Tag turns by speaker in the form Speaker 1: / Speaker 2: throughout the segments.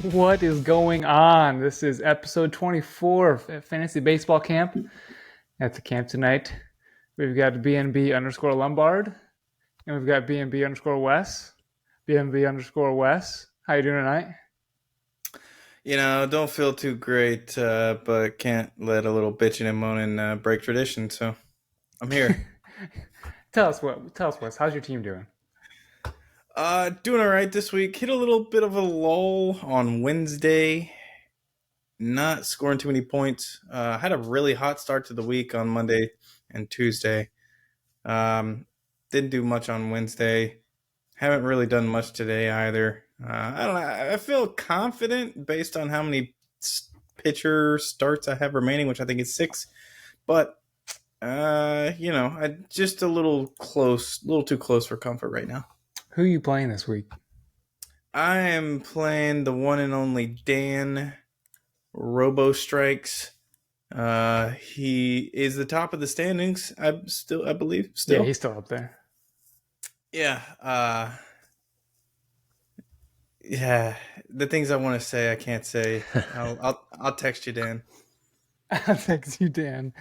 Speaker 1: What is going on? This is episode 24 of Fantasy Baseball Camp. At the camp tonight, we've got BNB underscore Lombard, and we've got BNB underscore Wes. BNB underscore Wes. How you doing tonight?
Speaker 2: Don't feel too great, but can't let a little bitching and moaning break tradition. So I'm here.
Speaker 1: Tell us, Wes. How's your team doing?
Speaker 2: Doing all right this week. Hit a little bit of a lull on Wednesday. Not scoring too many points. Had a really hot start to the week on Monday and Tuesday. Didn't do much on Wednesday. Haven't really done much today either. I don't know. I feel confident based on how many pitcher starts I have remaining, which I think is 6. But I just a little too close for comfort right now.
Speaker 1: Who are you playing this week?
Speaker 2: I am playing the one and only Dan Robo Strikes. He is the top of the standings. I believe.
Speaker 1: Yeah, he's still up there.
Speaker 2: Yeah. Yeah. The things I want to say, I can't say. I'll text you, Dan.
Speaker 1: I'll text you, Dan.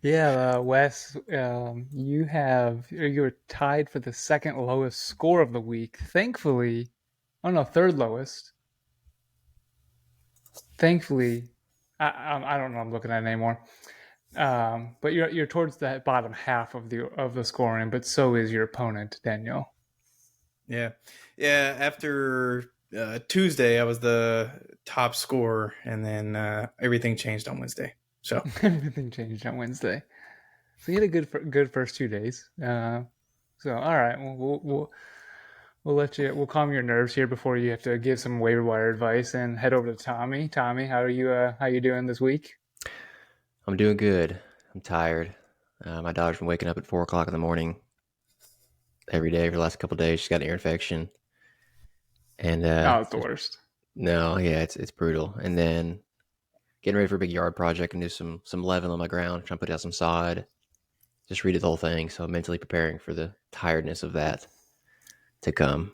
Speaker 1: Yeah, Wes, you're tied for the second lowest score of the week. Thankfully, oh no, third lowest. Thankfully, I don't know. I'm looking at it anymore. But you're towards the bottom half of the scoring, but so is your opponent, Daniel.
Speaker 2: Yeah. After Tuesday, I was the top scorer, and then everything changed on Wednesday. So
Speaker 1: everything changed on Wednesday. So you had a good first 2 days. So all right, we'll calm your nerves here before you have to give some waiver wire advice and head over to Tommy. Tommy, how you doing this week?
Speaker 3: I'm doing good. I'm tired. My daughter's been waking up at 4 o'clock in the morning every day for the last couple of days. She's got an ear infection, and
Speaker 1: Oh, it's the worst.
Speaker 3: no, yeah, it's brutal. And then getting ready for a big yard project and do some leaven on my ground, trying to put out some sod, just read the whole thing. So I'm mentally preparing for the tiredness of that to come.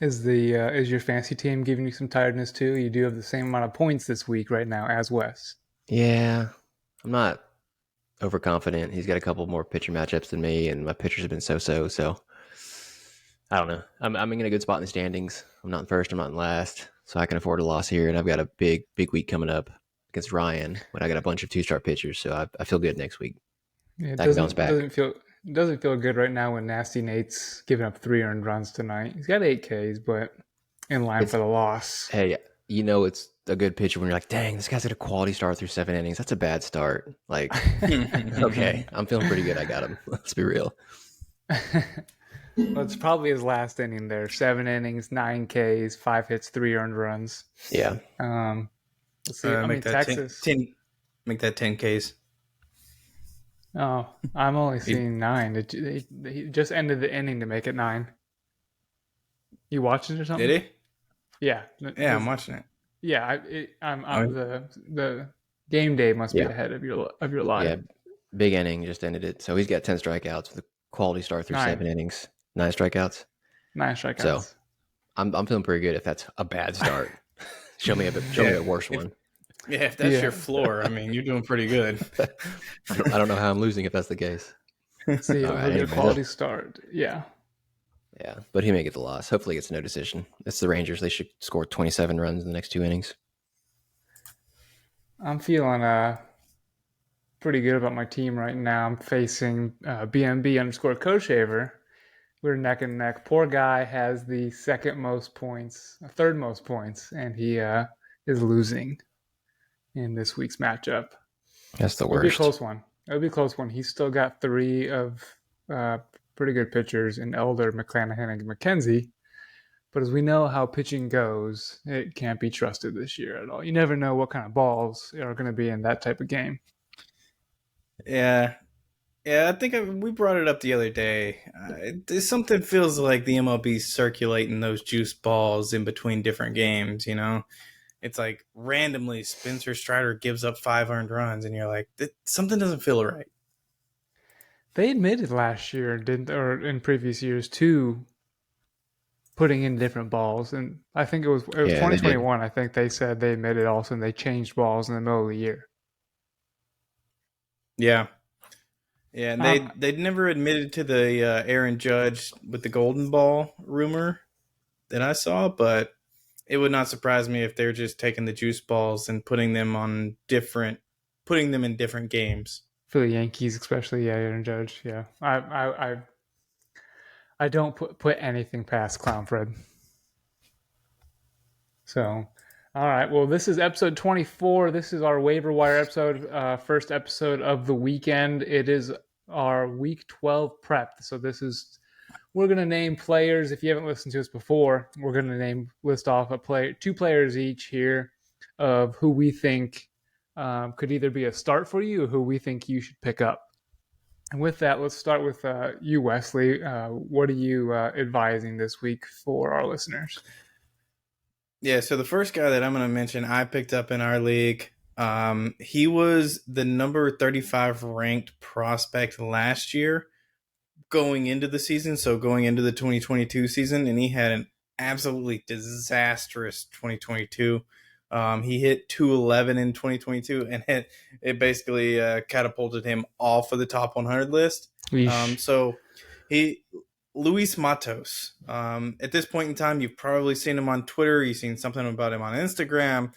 Speaker 1: Is your fantasy team giving you some tiredness too? You do have the same amount of points this week right now as Wes.
Speaker 3: Yeah, I'm not overconfident. He's got a couple more pitcher matchups than me, and my pitchers have been so. So I don't know. I'm in a good spot in the standings. I'm not in first. I'm not in last, so I can afford a loss here. And I've got a big week coming up against Ryan when I got a bunch of 2-star pitchers. So I feel good next week.
Speaker 1: Yeah,
Speaker 3: I can bounce back.
Speaker 1: doesn't feel good right now when Nasty Nate's giving up 3 earned runs tonight. He's got 8 Ks, but in line for the loss.
Speaker 3: Hey, it's a good pitcher when you're like, dang, this guy's got a quality start through 7 innings. That's a bad start. Like, okay, I'm feeling pretty good. I got him. Let's be real.
Speaker 1: Well, it's probably his last inning there. 7 innings, 9 Ks, 5 hits, 3 earned runs.
Speaker 3: Yeah.
Speaker 1: Let's see. I mean, Texas.
Speaker 2: Make that 10 Ks.
Speaker 1: Oh, I'm only seeing 9. He just ended the inning to make it 9. You watching it or something?
Speaker 2: Did
Speaker 1: he? Yeah.
Speaker 2: Yeah, I'm watching it.
Speaker 1: Yeah, the game day must be ahead of your line.
Speaker 3: Yeah, big inning just ended it. So he's got 10 strikeouts with a quality start through 7 innings. 9 strikeouts.
Speaker 1: 9 strikeouts.
Speaker 3: So I'm feeling pretty good if that's a bad start. show me a worse one.
Speaker 2: Yeah, if that's your floor, I mean, you're doing pretty good.
Speaker 3: I don't know how I'm losing if that's the case.
Speaker 1: See, a quality start. Yeah.
Speaker 3: Yeah, but he may get the loss. Hopefully, he gets no decision. It's the Rangers. They should score 27 runs in the next 2 innings.
Speaker 1: I'm feeling pretty good about my team right now. I'm facing BNB underscore Coshaver. We're neck and neck. Poor guy has the third most points, and he is losing in this week's matchup.
Speaker 3: That's the worst.
Speaker 1: It'll be a close one. He's still got 3 of pretty good pitchers in Elder, McClanahan, and McKenzie. But as we know how pitching goes, it can't be trusted this year at all. You never know what kind of balls are going to be in that type of game.
Speaker 2: Yeah, I think we brought it up the other day. Something feels like the MLB's circulating those juice balls in between different games, It's like randomly Spencer Strider gives up 5 earned runs, and you're like, something doesn't feel right.
Speaker 1: They admitted last year, or in previous years, to putting in different balls. And I think it was
Speaker 3: Yeah, they did.
Speaker 1: 2021. I think they said they admitted also, and they changed balls in the middle of the year.
Speaker 2: Yeah. Yeah, and
Speaker 1: Um,
Speaker 2: they'd never admitted to the Aaron Judge with the golden ball rumor that I saw, but it would not surprise me if they're just taking the juice balls and putting them in different games.
Speaker 1: for the Yankees, especially, yeah, Aaron Judge, yeah. I don't put anything past Clown Fred. So, all right. Well, this is episode 24. This is our waiver wire episode, first episode of the weekend. It is our week 12 prep. So we're going to name players. If you haven't listened to us before, we're going to list off two players each here of who we think could either be a start for you or who we think you should pick up. And with that, let's start with you, Wesley. What are you advising this week for our listeners?
Speaker 2: Yeah, so the first guy that I'm going to mention, I picked up in our league. He was the number 35 ranked prospect last year going into the season, so going into the 2022 season, and he had an absolutely disastrous 2022. He hit 211 in 2022, and it basically catapulted him off of the top 100 list. So he Luis Matos. At this point in time, you've probably seen him on Twitter. You've seen something about him on Instagram.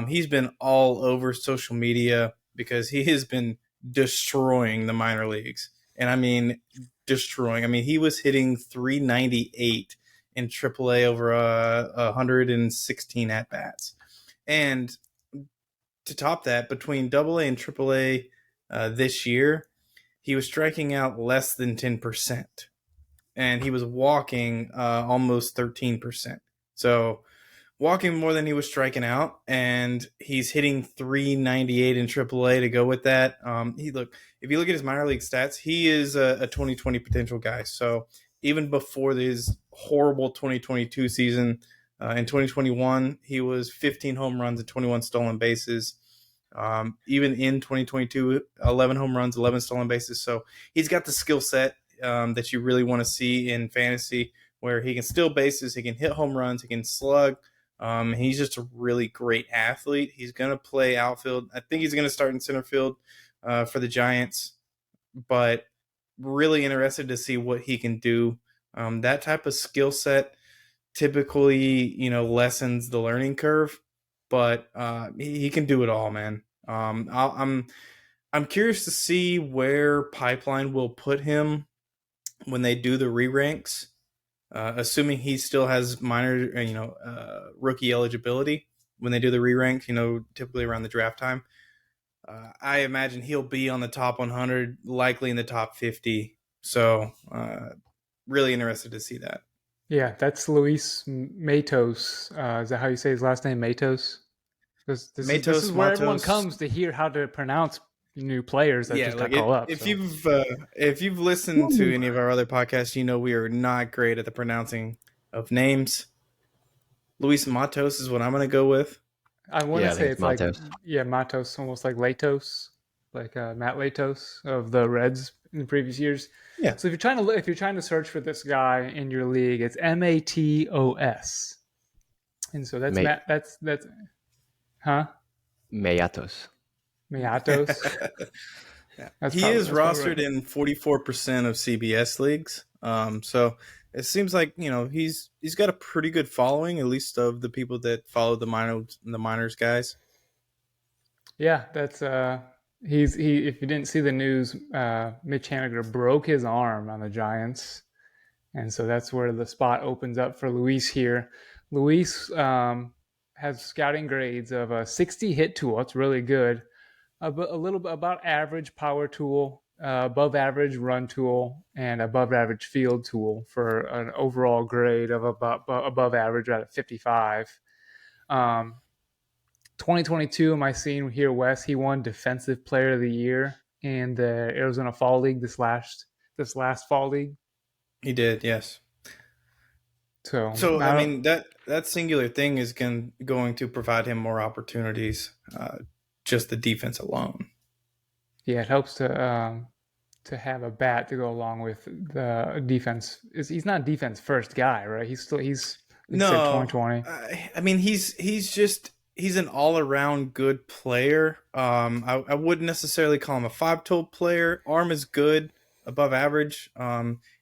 Speaker 2: He's been all over social media because he has been destroying the minor leagues. And I mean, destroying. I mean, he was hitting 398 in AAA over 116 at-bats. And to top that, between AA and AAA this year, he was striking out less than 10%. And he was walking almost 13%. So walking more than he was striking out, and he's hitting 398 in AAA to go with that. If you look at his minor league stats, he is a 2020 potential guy. So even before his horrible 2022 season, in 2021, he was 15 home runs and 21 stolen bases. Even in 2022, 11 home runs, 11 stolen bases. So he's got the skill set that you really want to see in fantasy, where he can steal bases, he can hit home runs, he can slug. He's just a really great athlete. He's going to play outfield. I think he's going to start in center field for the Giants, but really interested to see what he can do. That type of skill set typically, lessens the learning curve, but he can do it all, man. I'm curious to see where Pipeline will put him when they do the re-ranks. Assuming he still has minor, rookie eligibility when they do the re-rank, typically around the draft time. I imagine he'll be on the top 100, likely in the top 50. So really interested to see that.
Speaker 1: Yeah, that's Luis Matos. Is that how you say his last name, Matos? This is where everyone comes to hear how to pronounce new players that just got called up.
Speaker 2: If you've listened to any of our other podcasts, we are not great at the pronouncing of names. Luis Matos is what I'm going to go with.
Speaker 1: I want to say it's
Speaker 3: Matos.
Speaker 1: Matos, almost like Latos, like Matt Latos of the Reds in the previous years.
Speaker 2: Yeah.
Speaker 1: So if you're trying to search for this guy in your league, it's Matos, and so that's Matt. That's huh?
Speaker 3: Matos.
Speaker 1: Matos.
Speaker 2: He is rostered in 44% of CBS leagues. So it seems like he's got a pretty good following, at least of the people that follow the minors guys.
Speaker 1: Yeah, that's If you didn't see the news, Mitch Haniger broke his arm on the Giants, and so that's where the spot opens up for Luis here. Luis has scouting grades of a 60 hit tool. It's really good. A little bit about average power tool, above average run tool, and above average field tool for an overall grade of above average at 55. 2022, am I seeing here, Wes? He won Defensive Player of the Year in the Arizona Fall League this last Fall League.
Speaker 2: He did, yes. So
Speaker 1: now,
Speaker 2: I mean that singular thing is going to provide him more opportunities. Just the defense alone.
Speaker 1: Yeah, it helps to to have a bat to go along with the defense. He's not a defense first guy, right? He's like you said,
Speaker 2: No,
Speaker 1: 2020.
Speaker 2: I mean he's an all around good player. I wouldn't necessarily call him a 5-tool player. Arm is good, above average.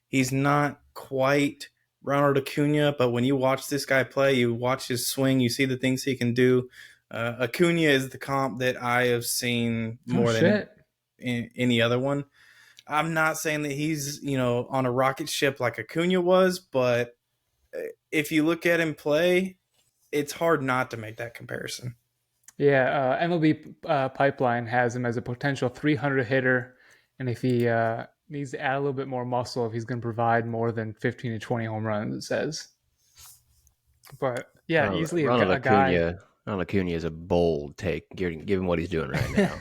Speaker 2: He's not quite Ronald Acuna, but when you watch this guy play, you watch his swing, you see the things he can do. Acuna is the comp that I have seen
Speaker 1: Oh
Speaker 2: more than
Speaker 1: shit!
Speaker 2: any other one. I'm not saying that he's on a rocket ship like Acuna was, but if you look at him play, it's hard not to make that comparison.
Speaker 1: Yeah, MLB Pipeline has him as a potential 300 hitter, and if he needs to add a little bit more muscle, if he's going to provide more than 15 to 20 home runs, it says. But yeah, easily a guy.
Speaker 3: Ronald Acuna is a bold take, given what he's doing right now.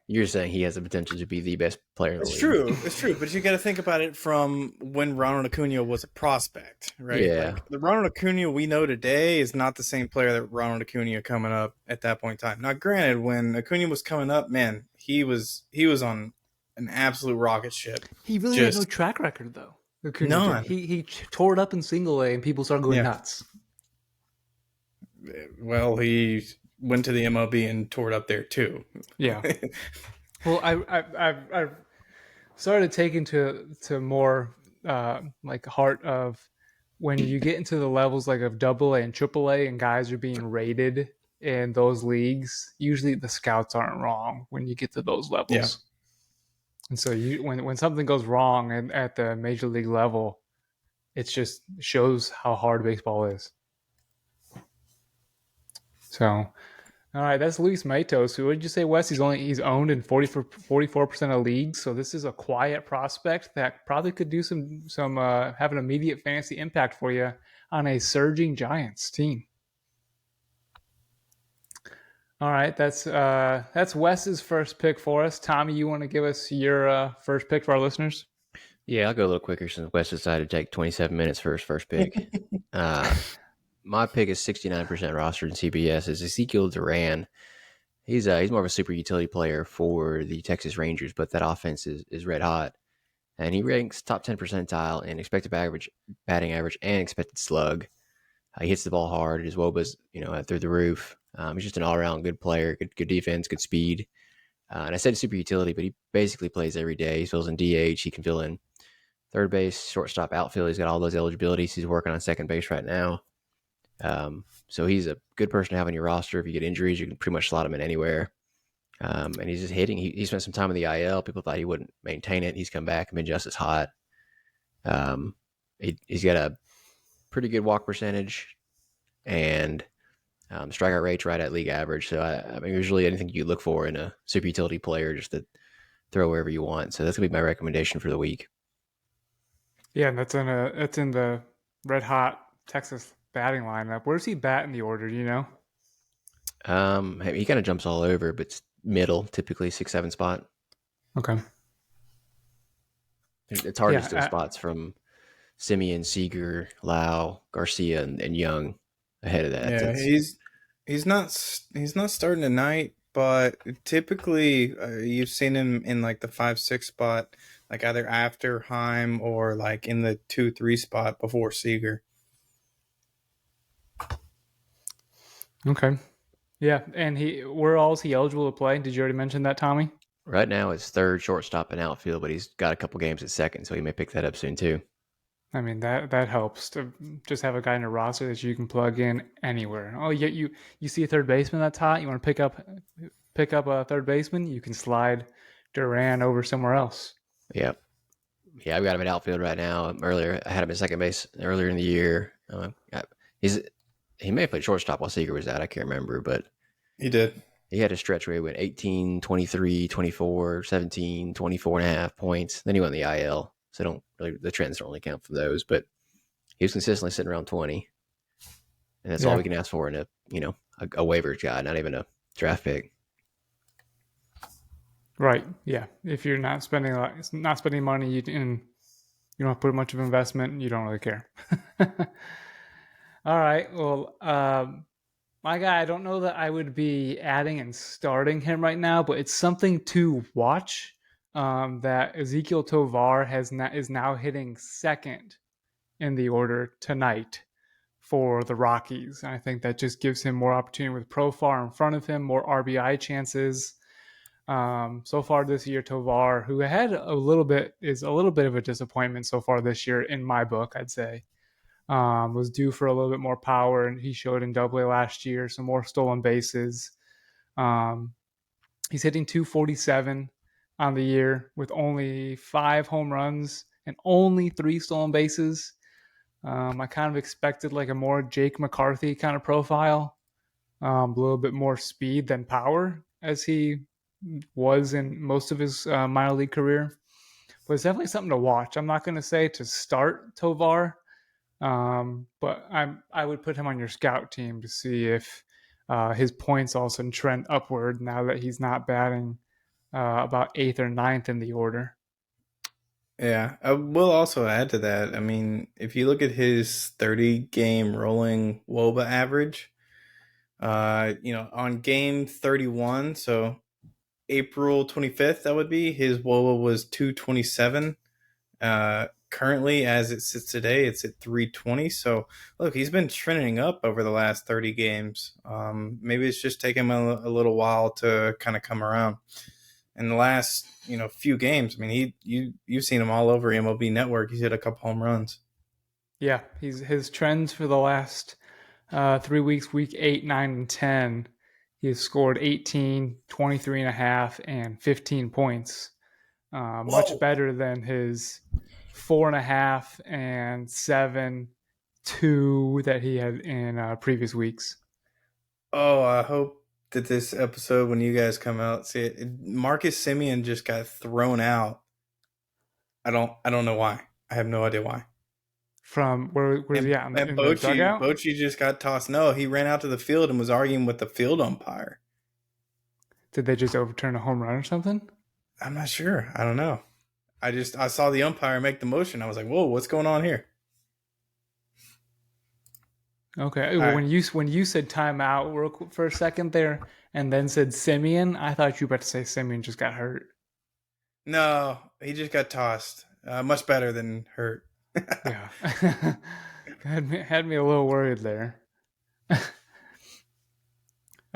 Speaker 3: You're saying he has the potential to be the best player in the league.
Speaker 2: It's true, but you got to think about it from when Ronald Acuna was a prospect, right?
Speaker 3: Yeah.
Speaker 2: Like the Ronald Acuna we know today is not the same player that Ronald Acuna coming up at that point in time. Now, granted, when Acuna was coming up, man, he was on an absolute rocket ship.
Speaker 1: He really had no track record though.
Speaker 2: None.
Speaker 1: He tore it up in single A, and people started going nuts.
Speaker 2: Well, he went to the MLB and tore it up there too.
Speaker 1: Yeah. Well, I've started taking to more like heart of when you get into the levels like of Double A and Triple A, and guys are being rated in those leagues. Usually, the scouts aren't wrong when you get to those levels. Yeah. And so when something goes wrong at the major league level, it just shows how hard baseball is. So, all right, that's Luis Matos. Who would you say, Wes? He's owned in 44% of leagues. So this is a quiet prospect that probably could do some have an immediate fantasy impact for you on a surging Giants team. All right, that's Wes's first pick for us. Tommy, you want to give us your first pick for our listeners?
Speaker 3: Yeah, I'll go a little quicker since Wes decided to take 27 minutes for his first pick. My pick is 69% rostered in CBS is Ezekiel Duran. He's more of a super utility player for the Texas Rangers, but that offense is red hot. And he ranks top 10 percentile in expected batting average, and expected slug. He hits the ball hard. His WOBA's, through the roof. He's just an all-around good player, good defense, good speed. And I said super utility, but he basically plays every day. He fills in DH. He can fill in third base, shortstop, outfield. He's got all those eligibilities. He's working on second base right now. So he's a good person to have on your roster. If you get injuries, you can pretty much slot him in anywhere. And he's just hitting. He spent some time in the IL. People thought he wouldn't maintain it. He's come back and been just as hot. He's got a pretty good walk percentage, and strikeout rate's right at league average. So I mean, usually anything you look for in a super utility player, just to throw wherever you want. So that's gonna be my recommendation for the week.
Speaker 1: Yeah, that's in the red hot Texas batting lineup. Where's he bat in the order? Do you know?
Speaker 3: He kind of jumps all over, but it's middle, typically 6-7 spot.
Speaker 1: Okay.
Speaker 3: It's hard to steal spots from Simeon, Seager, Lau, Garcia, and Young ahead of that.
Speaker 2: Yeah, he's not starting tonight, but typically you've seen him in like the 5-6 spot, like either after Heim or like in the 2-3 spot before Seager.
Speaker 1: Okay. Yeah, and where all is he eligible to play? Did you already mention that, Tommy?
Speaker 3: Right now it's third, shortstop, and outfield, but he's got a couple games at second, so he may pick that up soon too.
Speaker 1: I mean, that helps to just have a guy in a roster that you can plug in anywhere. Oh, you see a third baseman that's hot, you want to pick up a third baseman, you can slide Duran over somewhere else.
Speaker 3: Yep. Yeah, I've got him at outfield right now. I had him at second base earlier in the year. He may have played shortstop while Seager was out. I can't remember, but
Speaker 2: he did.
Speaker 3: He had a stretch where he went 18, 23, 24, 17, 24 and a half points. Then he went in the IL. So the trends don't really count for those, but he was consistently sitting around 20. And that's all we can ask for in a waiver guy, not even a draft pick.
Speaker 1: Right. Yeah. If you're not spending money, you don't put much of investment, you don't really care. All right. Well, my guy, I don't know that I would be adding and starting him right now, but it's something to watch. that Ezekiel Tovar is now hitting second in the order tonight for the Rockies. And I think that just gives him more opportunity with Profar in front of him, more RBI chances. So far this year, Tovar, who had is a little bit of a disappointment so far this year in my book, I'd say, was due for a little bit more power, and he showed in Double A last year, some more stolen bases. Um, he's hitting 247 on the year with only 5 home runs and only 3 stolen bases. I kind of expected like a more Jake McCarthy kind of profile, a little bit more speed than power as he was in most of his minor league career. But it's definitely something to watch. I'm not going to say to start Tovar, but I would put him on your scout team to see if his points also trend upward now that he's not batting about 8th or ninth in the order.
Speaker 2: Yeah, I will also add to that. I mean, if you look at his 30-game rolling WOBA average, on game 31, so April 25th, that would be, his WOBA was 227. Currently, as it sits today, it's at 320. So, look, he's been trending up over the last 30 games. Maybe it's just taken him a little while to kind of come around. In the last few games, I mean, you've seen him all over MLB Network. He's hit a couple home runs.
Speaker 1: Yeah, his trends for the last 3 weeks, week 8, 9, and 10, he has scored 18, 23 and a half, and 15 points. Much better than his 4.5 and 7, 2 that he had in previous weeks.
Speaker 2: Oh, I hope that this episode, when you guys come out, see it. Marcus Semien just got thrown out. I don't know why. I have no idea why.
Speaker 1: From where's he at? In the dugout?
Speaker 2: Bochy just got tossed. No, he ran out to the field and was arguing with the field umpire.
Speaker 1: Did they just overturn a home run or something?
Speaker 2: I'm not sure. I don't know. I saw the umpire make the motion. I was like, whoa, what's going on here?
Speaker 1: Okay. Well, when you said timeout for a second there, and then said Simeon, I thought you were about to say Simeon just got hurt.
Speaker 2: No, he just got tossed. Much better than hurt.
Speaker 1: Yeah, had me a little worried there. All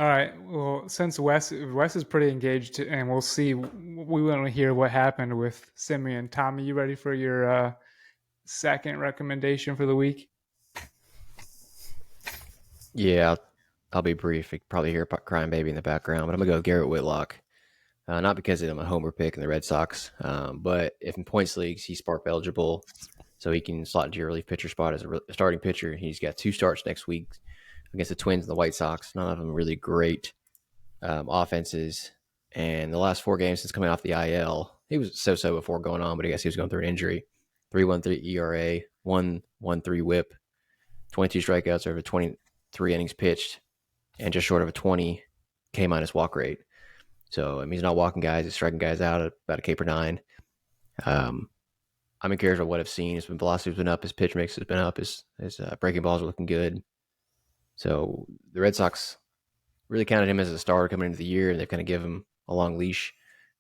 Speaker 1: right. Well, since Wes is pretty engaged, and we'll see. We want to hear what happened with Simeon. Tommy, you ready for your second recommendation for the week?
Speaker 3: Yeah, I'll be brief. You can probably hear a crying baby in the background, but I'm going to go Garrett Whitlock. Not because I'm a homer pick in the Red Sox, but if in points leagues, he's spark eligible, so he can slot into your relief pitcher spot as a starting pitcher. He's got 2 starts next week against the Twins and the White Sox. None of them really great offenses. And the last 4 games since coming off the IL, he was so before going on, but I guess he was going through an injury. 3.13 ERA, 1.13 WHIP, 22 strikeouts over 23 innings pitched, and just short of a 20 K- walk rate. So, I mean, he's not walking guys, he's striking guys out at about a K per 9. I'm encouraged by what I've seen. His velocity's been up, his pitch mix has been up, his breaking balls are looking good. So, the Red Sox really counted him as a starter coming into the year, and they've kind of given him a long leash.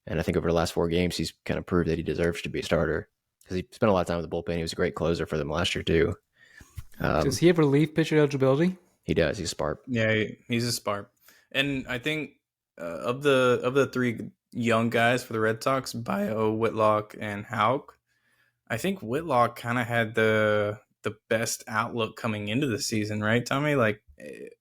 Speaker 3: And I think over the last 4 games, he's kind of proved that he deserves to be a starter because he spent a lot of time with the bullpen. He was a great closer for them last year, too.
Speaker 1: Does he have relief pitcher eligibility?
Speaker 3: He does. He's a spark.
Speaker 2: Yeah, he's a spark. And I think of the 3 young guys for the Red Sox, Bio, Whitlock, and Houck, I think Whitlock kind of had the best outlook coming into the season, right, Tommy? Like,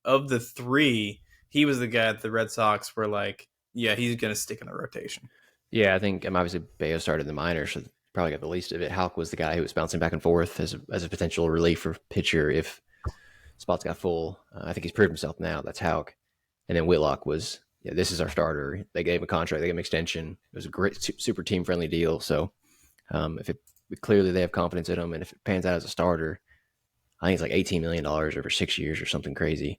Speaker 2: of the 3, he was the guy that the Red Sox were like, yeah, he's going to stick in the rotation.
Speaker 3: Yeah, I think obviously Bayo started in the minors, so probably got the least of it. Houck was the guy who was bouncing back and forth as a potential reliever pitcher if spots got full. I think he's proved himself now. That's Houck. And then Whitlock was, this is our starter. They gave him a contract. They gave him an extension. It was a great, super team-friendly deal. So clearly they have confidence in him, and if it pans out as a starter, I think it's like $18 million over 6 years or something crazy.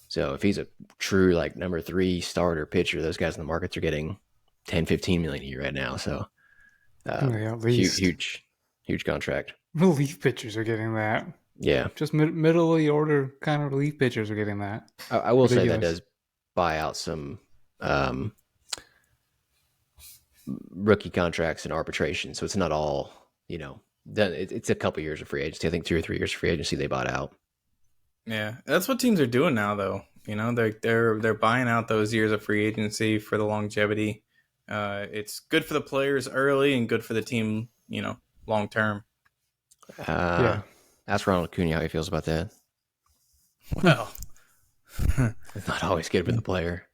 Speaker 3: So if he's a true like number 3 starter pitcher, those guys in the markets are getting 10, 15 million a year right now. So
Speaker 1: at least.
Speaker 3: huge contract.
Speaker 1: Relief pitchers are getting that.
Speaker 3: Yeah.
Speaker 1: Just middle of the order kind of relief pitchers are getting that.
Speaker 3: I will say that does buy out some rookie contracts and arbitration, so it's not all, it's a couple years of free agency. I think 2 or 3 years of free agency they bought out.
Speaker 2: Yeah, that's what teams are doing now, though. They're buying out those years of free agency for the longevity. It's good for the players early and good for the team, long term.
Speaker 1: Yeah.
Speaker 3: Ask Ronald Acuna how he feels about that.
Speaker 2: Well,
Speaker 3: It's not always good for the player.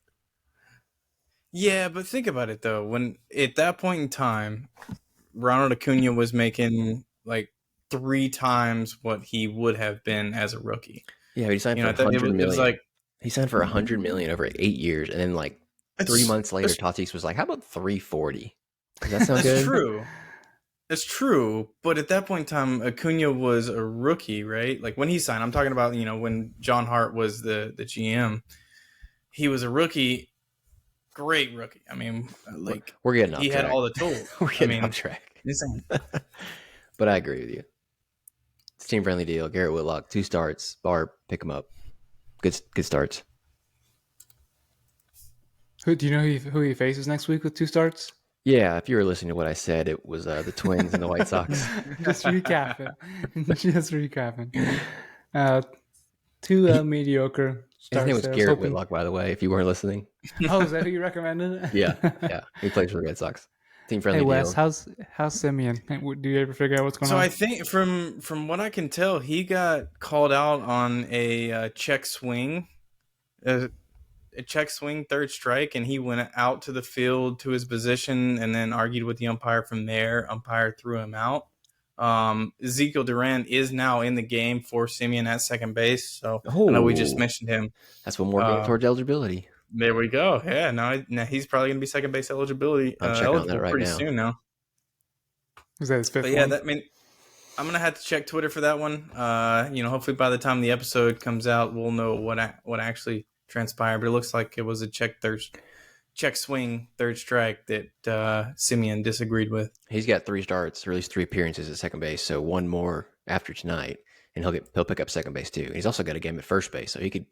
Speaker 2: yeah, but think about it though. When at that point in time, Ronald Acuna was making like 3 times what he would have been as a rookie.
Speaker 3: Yeah, but he signed for
Speaker 2: I thought
Speaker 3: $100 million.
Speaker 2: it was like
Speaker 3: He signed for $100 million over 8 years, and then like 3 months later, Tatis was like, "How about 340?" Does that sound good?
Speaker 2: That's true. It's true, but at that point in time, Acuna was a rookie, right? Like when he signed, I'm talking about when John Hart was the GM. He was a rookie, great rookie. I mean, like
Speaker 3: we're getting off
Speaker 2: he
Speaker 3: track.
Speaker 2: had all the tools.
Speaker 3: We're getting off track. But I agree with you. It's a team-friendly deal. Garrett Whitlock, 2 starts. Barb, pick him up. Good starts.
Speaker 1: Do you know who he faces next week with 2 starts?
Speaker 3: Yeah, if you were listening to what I said, it was the Twins and the White Sox.
Speaker 1: Just recapping. 2 mediocre starts.
Speaker 3: His name was Garrett Whitlock, by the way, if you weren't listening.
Speaker 1: Oh, is that who you recommended?
Speaker 3: Yeah. He plays for the Red Sox. Team-friendly deal.
Speaker 1: Hey, Wes, how's Simeon? Do you ever figure out what's going on?
Speaker 2: So I think from what I can tell, he got called out on a check swing. A check swing, 3rd strike, and he went out to the field to his position and then argued with the umpire from there. Umpire threw him out. Ezekiel Duran is now in the game for Simeon at second base. So I know we just mentioned him.
Speaker 3: That's one more game towards eligibility.
Speaker 2: There we go. Yeah, now he's probably going to be second base eligibility eligible
Speaker 3: right
Speaker 2: pretty
Speaker 3: now.
Speaker 2: soon now.
Speaker 1: Was that his 5th
Speaker 2: But yeah,
Speaker 1: one?
Speaker 2: I'm going to have to check Twitter for that one. Hopefully by the time the episode comes out, we'll know what actually transpired, but it looks like it was a check swing 3rd strike that Simeon disagreed with.
Speaker 3: He's got 3 starts, or at least 3 appearances at second base, so 1 more after tonight, and he'll pick up second base too. And he's also got a game at first base, so he could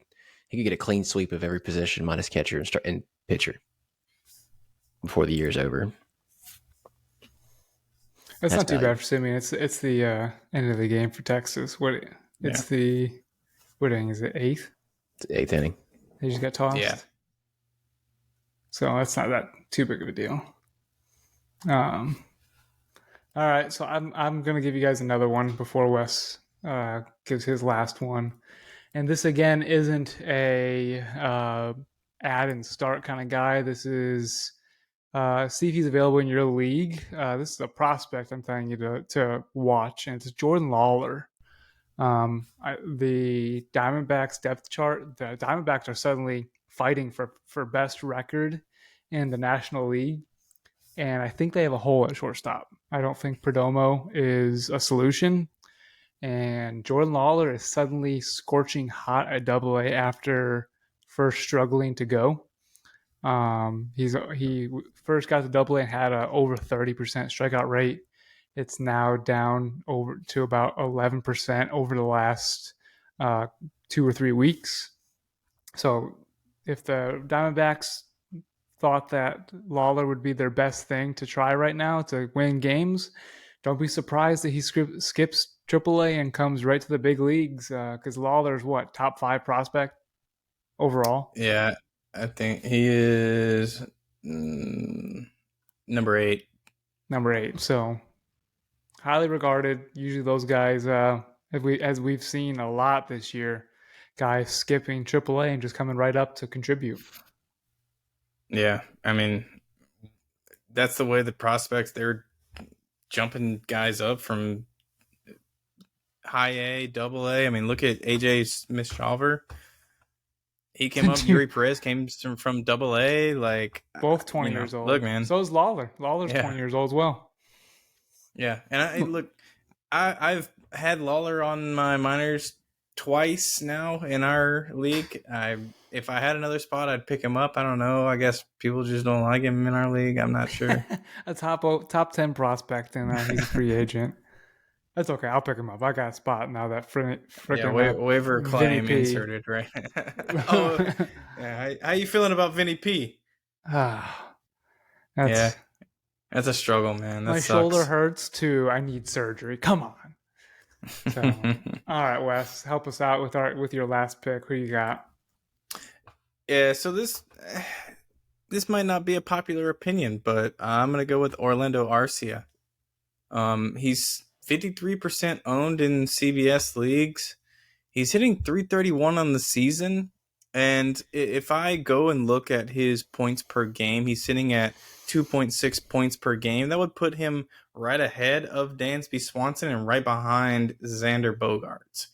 Speaker 3: get a clean sweep of every position minus catcher and pitcher before the year's over.
Speaker 1: That's not too bad for Simeon. It's the end of the game for Texas. What inning is it? 8th?
Speaker 3: It's the 8th inning.
Speaker 1: They just got tossed.
Speaker 2: Yeah.
Speaker 1: So that's not that too big of a deal. All right, so I'm gonna give you guys another one before Wes gives his last one, and this again isn't a add and start kind of guy. This is see if he's available in your league. This is a prospect I'm telling you to watch, and it's Jordan Lawler. The Diamondbacks depth chart, the Diamondbacks are suddenly fighting for best record in the National League, and I think they have a hole at shortstop. I don't think Perdomo is a solution, and Jordan Lawler is suddenly scorching hot at AA after first struggling to go. He first got to AA and had a over 30% strikeout rate. It's now down over to about 11% over the last 2 or 3 weeks. So if the Diamondbacks thought that Lawler would be their best thing to try right now to win games, don't be surprised that he skips AAA and comes right to the big leagues because Lawler's top 5 prospect overall?
Speaker 2: Yeah, I think he is number 8.
Speaker 1: Number 8. So highly regarded. Usually those guys, as we've seen a lot this year, guys skipping AAA and just coming right up to contribute.
Speaker 2: Yeah, I mean, that's the way the prospects, they're jumping guys up from high A, AA. I mean, look at AJ Smith-Shawver. He came up. Yuri Perez came from AA. Like
Speaker 1: both 20 years old.
Speaker 2: Look, man.
Speaker 1: So is Lawler. Lawler's 20 years old as well.
Speaker 2: Yeah, and I've had Lawler on my minors twice now in our league. If I had another spot, I'd pick him up. I don't know. I guess people just don't like him in our league. I'm not sure.
Speaker 1: A top 10 prospect, and he's a free agent. That's okay. I'll pick him up. I got a spot now. That freaking
Speaker 2: waiver claim inserted, right? Oh, yeah. How you feeling about Vinny P?
Speaker 1: I
Speaker 2: That's a struggle, man. That
Speaker 1: My
Speaker 2: sucks.
Speaker 1: shoulder hurts too. I need surgery. Come on. So, all right, Wes, help us out with your last pick. Who you got?
Speaker 2: Yeah, so this might not be a popular opinion, but I'm gonna go with Orlando Arcia. He's 53% owned in CBS leagues. He's hitting 331 on the season, and if I go and look at his points per game, he's sitting at 2.6 points per game. That would put him right ahead of Dansby Swanson and right behind Xander Bogaerts.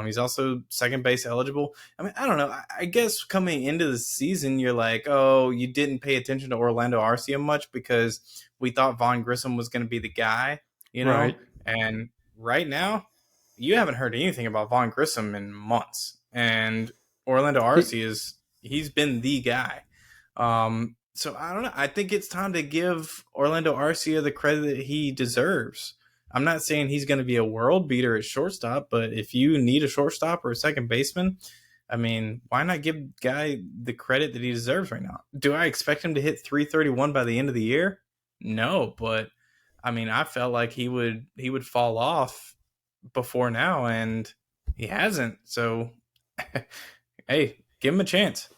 Speaker 2: He's also second base eligible. I mean, I don't know. I guess coming into the season, you're like, oh, you didn't pay attention to Orlando Arcia much because we thought Vaughn Grissom was going to be the guy, you know?
Speaker 1: Right.
Speaker 2: And right now, you haven't heard anything about Vaughn Grissom in months. And Orlando Arcia he's been the guy. So I don't know. I think it's time to give Orlando Arcia the credit that he deserves. I'm not saying he's going to be a world beater at shortstop, but if you need a shortstop or a second baseman, I mean, why not give the guy the credit that he deserves right now? Do I expect him to hit 331 by the end of the year? No, but I mean, I felt like he would fall off before now, and he hasn't. So, hey, give him a chance.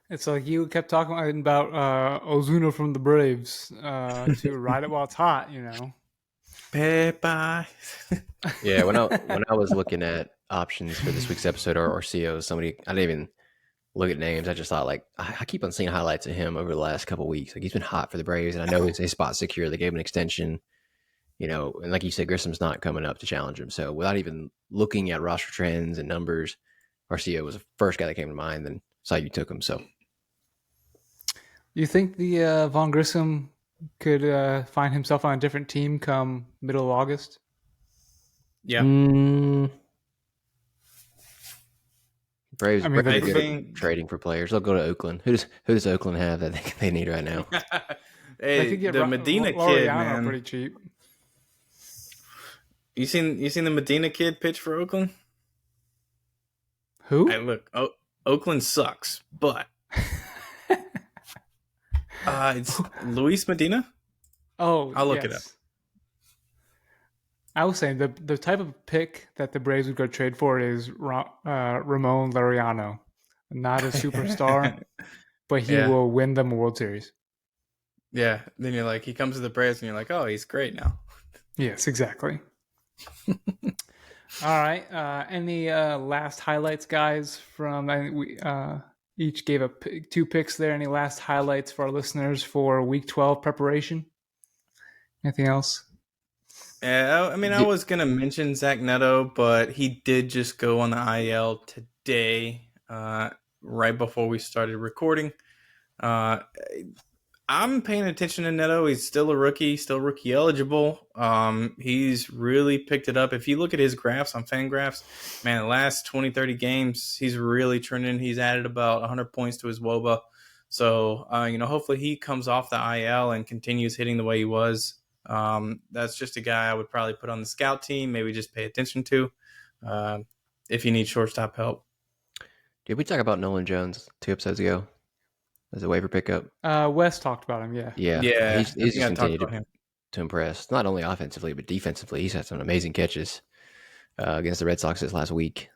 Speaker 1: It's like you kept talking about Ozuna from the Braves to ride it while it's hot, you know.
Speaker 2: Bye.
Speaker 3: Yeah, when I was looking at options for this week's episode or COs, I didn't even look at names. I just thought, like, I keep on seeing highlights of him over the last couple of weeks. Like, he's been hot for the Braves, and I know he's a spot secure. They gave him an extension, you know, and like you said, Grissom's not coming up to challenge him. So without even looking at roster trends and numbers, Arcia was the first guy that came to mind, and saw you took him. So
Speaker 1: You think the Von Grissom could find himself on a different team come middle of August?
Speaker 2: Yeah.
Speaker 3: Braves,
Speaker 1: I mean,
Speaker 3: Braves are good at trading for players. They'll go to Oakland. Who does Oakland have that they need right now?
Speaker 2: Hey,
Speaker 1: they could get
Speaker 2: the Medina kid,
Speaker 1: Laureano
Speaker 2: man.
Speaker 1: pretty cheap.
Speaker 2: You seen the Medina kid pitch for Oakland?
Speaker 1: Who?
Speaker 2: Hey, look, Oakland sucks, but it's Luis Medina.
Speaker 1: Oh,
Speaker 2: I'll look it up.
Speaker 1: I was saying the type of pick that the Braves would go trade for is Ramon Laureano. Not a superstar, but he will win them a World Series.
Speaker 2: Yeah, then you're like, he comes to the Braves and you're like, oh, he's great now.
Speaker 1: Yes, exactly. All right. Any last highlights, guys? We each gave two picks there. Any last highlights for our listeners for Week 12 preparation? Anything else?
Speaker 2: Yeah, I mean, I was going to mention Zach Neto, but he did just go on the IL today, right before we started recording. I'm paying attention to Neto. He's still a rookie, still rookie eligible. He's really picked it up. If you look at his graphs on Fangraphs, man, the last 20, 30 games, he's really trending. He's added about 100 points to his WOBA. So, hopefully he comes off the IL and continues hitting the way he was. That's just a guy I would probably put on the scout team, maybe just pay attention to if you need shortstop help.
Speaker 3: Did we talk about Nolan Jones 2 episodes ago as a waiver pickup?
Speaker 1: Wes talked about him, yeah.
Speaker 3: Yeah. He's just continued to impress, not only offensively, but defensively. He's had some amazing catches against the Red Sox this last week.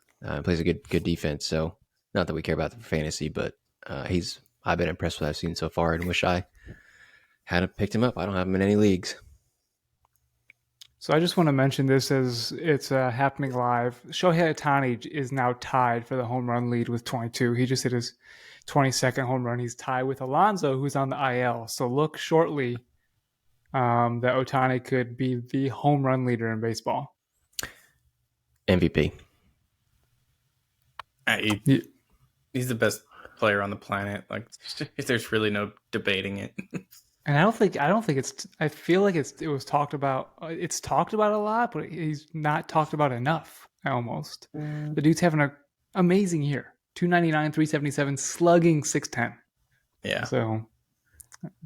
Speaker 3: Plays a good defense. So not that we care about the fantasy, but I've been impressed with what I've seen so far and wish I hadn't picked him up. I don't have him in any leagues.
Speaker 1: So I just want to mention this as it's happening live. Shohei Ohtani is now tied for the home run lead with 22. He just hit his 22nd home run. He's tied with Alonso, who's on the IL. So look shortly that Ohtani could be the home run leader in baseball.
Speaker 3: MVP.
Speaker 2: He's the best player on the planet. Like, there's really no debating it.
Speaker 1: And I don't think it's. I feel like it was talked about. It's talked about a lot, but he's not talked about enough. Almost. The dude's having an amazing year. 299, 377, slugging 610.
Speaker 2: Yeah.
Speaker 1: So,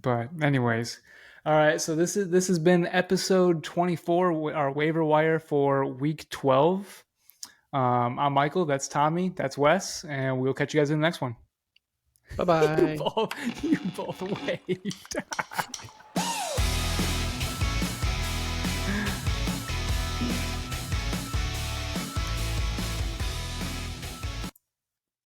Speaker 1: but anyways, all right. So this has been episode 24, our waiver wire for week 12. I'm Michael. That's Tommy. That's Wes, and we'll catch you guys in the next one.
Speaker 3: Bye-bye.
Speaker 1: You both waved.